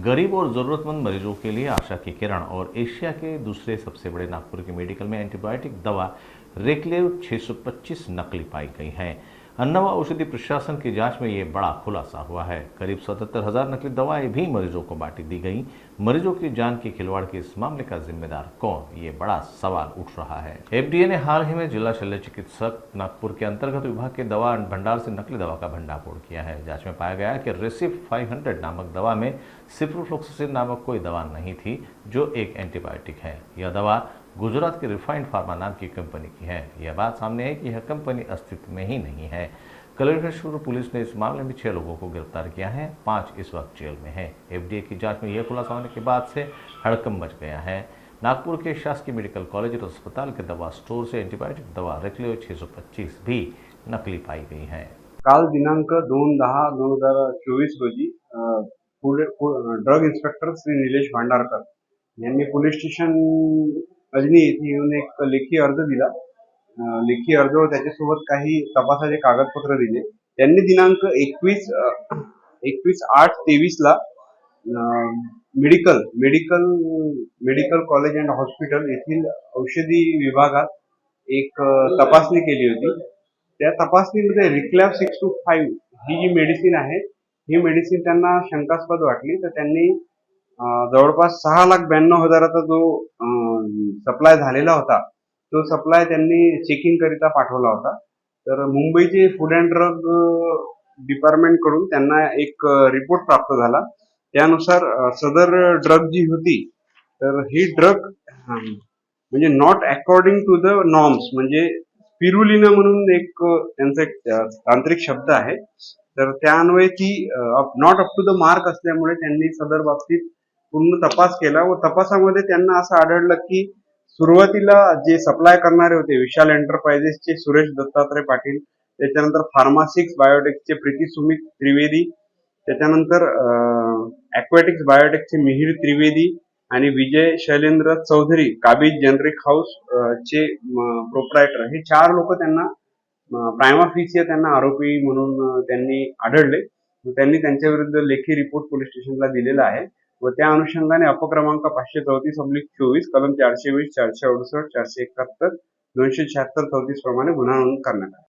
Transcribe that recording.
गरीब और ज़रूरतमंद मरीजों के लिए आशा की किरण और एशिया के दूसरे सबसे बड़े नागपुर के मेडिकल में एंटीबायोटिक दवा रेक्लेव 625 नकली पाई गई है। अन्न व औषधि प्रशासन की जांच में ये बड़ा खुलासा हुआ है। करीब 77,000 नकली दवाएं भी मरीजों को बांटी दी गई। मरीजों की जान के खिलवाड़ के इस मामले का जिम्मेदार कौन, ये बड़ा सवाल उठ रहा है। एफडीए ने हाल ही में जिला शल्य चिकित्सक नागपुर के अंतर्गत विभाग के दवा भंडार से नकली दवा का भंडाफोड़ किया है। जांच में पाया गया कि रेसिप 500 नामक दवा में सिप्रोफ्लोक्सासिन नामक कोई दवा नहीं थी, जो एक एंटीबायोटिक है। यह दवा गुजरात की रिफाइंड फार्मा नाम की कंपनी की है। यह बात सामने है कि यह कंपनी अस्तित्व में ही नहीं है। कलेक्टर पुलिस ने इस मामले में 6 लोगों को गिरफ्तार किया है। 5 इस वक्त जेल में हैं। एफडीए की जांच में यह खुलासा होने के बाद से हड़कंप मच गया है। नागपुर के शासकीय मेडिकल कॉलेज और अस्पताल के दवा स्टोर से एंटीबायोटिक दवा रेक्लेव 625 भी नकली पाई गई है। काल दिनांक 2/10/2024 रोजी ड्रग इन्स्पेक्टर श्री निलेश भांडारकर यांनी पोलीस स्टेशन अजनी येथे येऊन एक लेखी अर्ज दिला। लेखी अर्ज व त्याच्यासोबत काही तपासाचे कागदपत्र दिले। त्यांनी दिनांक 21/8/23 ला मेडिकल कॉलेज अँड हॉस्पिटल येथील औषधी विभागात एक तपासणी केली होती। त्या तपासणीमध्ये रिक्लॅव 625 ही जी मेडिसिन आहे, ही मेडिसिन त्यांना शंकास्पद वाटली, तर त्यांनी जवळपास 6,92,000चा जो सप्लाय झालेला होता, तो सप्लाय त्यांनी चेकिंग करिता पाठवला होता। तर मुंबईचे फूड अँड ड्रग डिपार्टमेंट कडून त्यांना एक रिपोर्ट प्राप्त झाला। त्यानुसार सदर ड्रग जी होती, तर ही ड्रग म्हणजे not according to the norms, म्हणजे स्पिरुलिना म्हणून एक त्यांचा एक तांत्रिक शब्द आहे। तर त्यान्वये ती not up to the mark असल्यामुळे त्यांनी सदर बाबतीत पूर्ण तपास केला व तपासामध्ये त्यांना असं आढळलं की सुरुवातीला जे सप्लाय करणारे होते विशाल एंटरप्राइजेसचे सुरेश दत्तात्रय पाटील, त्याच्यानंतर फार्मासिक्स बायोटेकचे प्रीती सुमित त्रिवेदी, त्याच्यानंतर ॲक्वॅटिक्स बायोटेकचे मिहिर त्रिवेदी आणि विजय शैलेंद्र चौधरी काबीज जेनरिक हाऊस चे प्रोप्रायटर, हे 4 लोक त्यांना प्रायमा फेसिया त्यांना आरोपी म्हणून त्यांनी आढळले। त्यांनी त्यांच्या विरुद्ध लेखी रिपोर्ट पोलीस स्टेशनला दिलेला आहे व त्या अनुषंगाने अपक्रमांक 534/24 कलम 420, 468, 471, 276, 34 प्रमाणे गुन्हा नोंद करण्यात आला।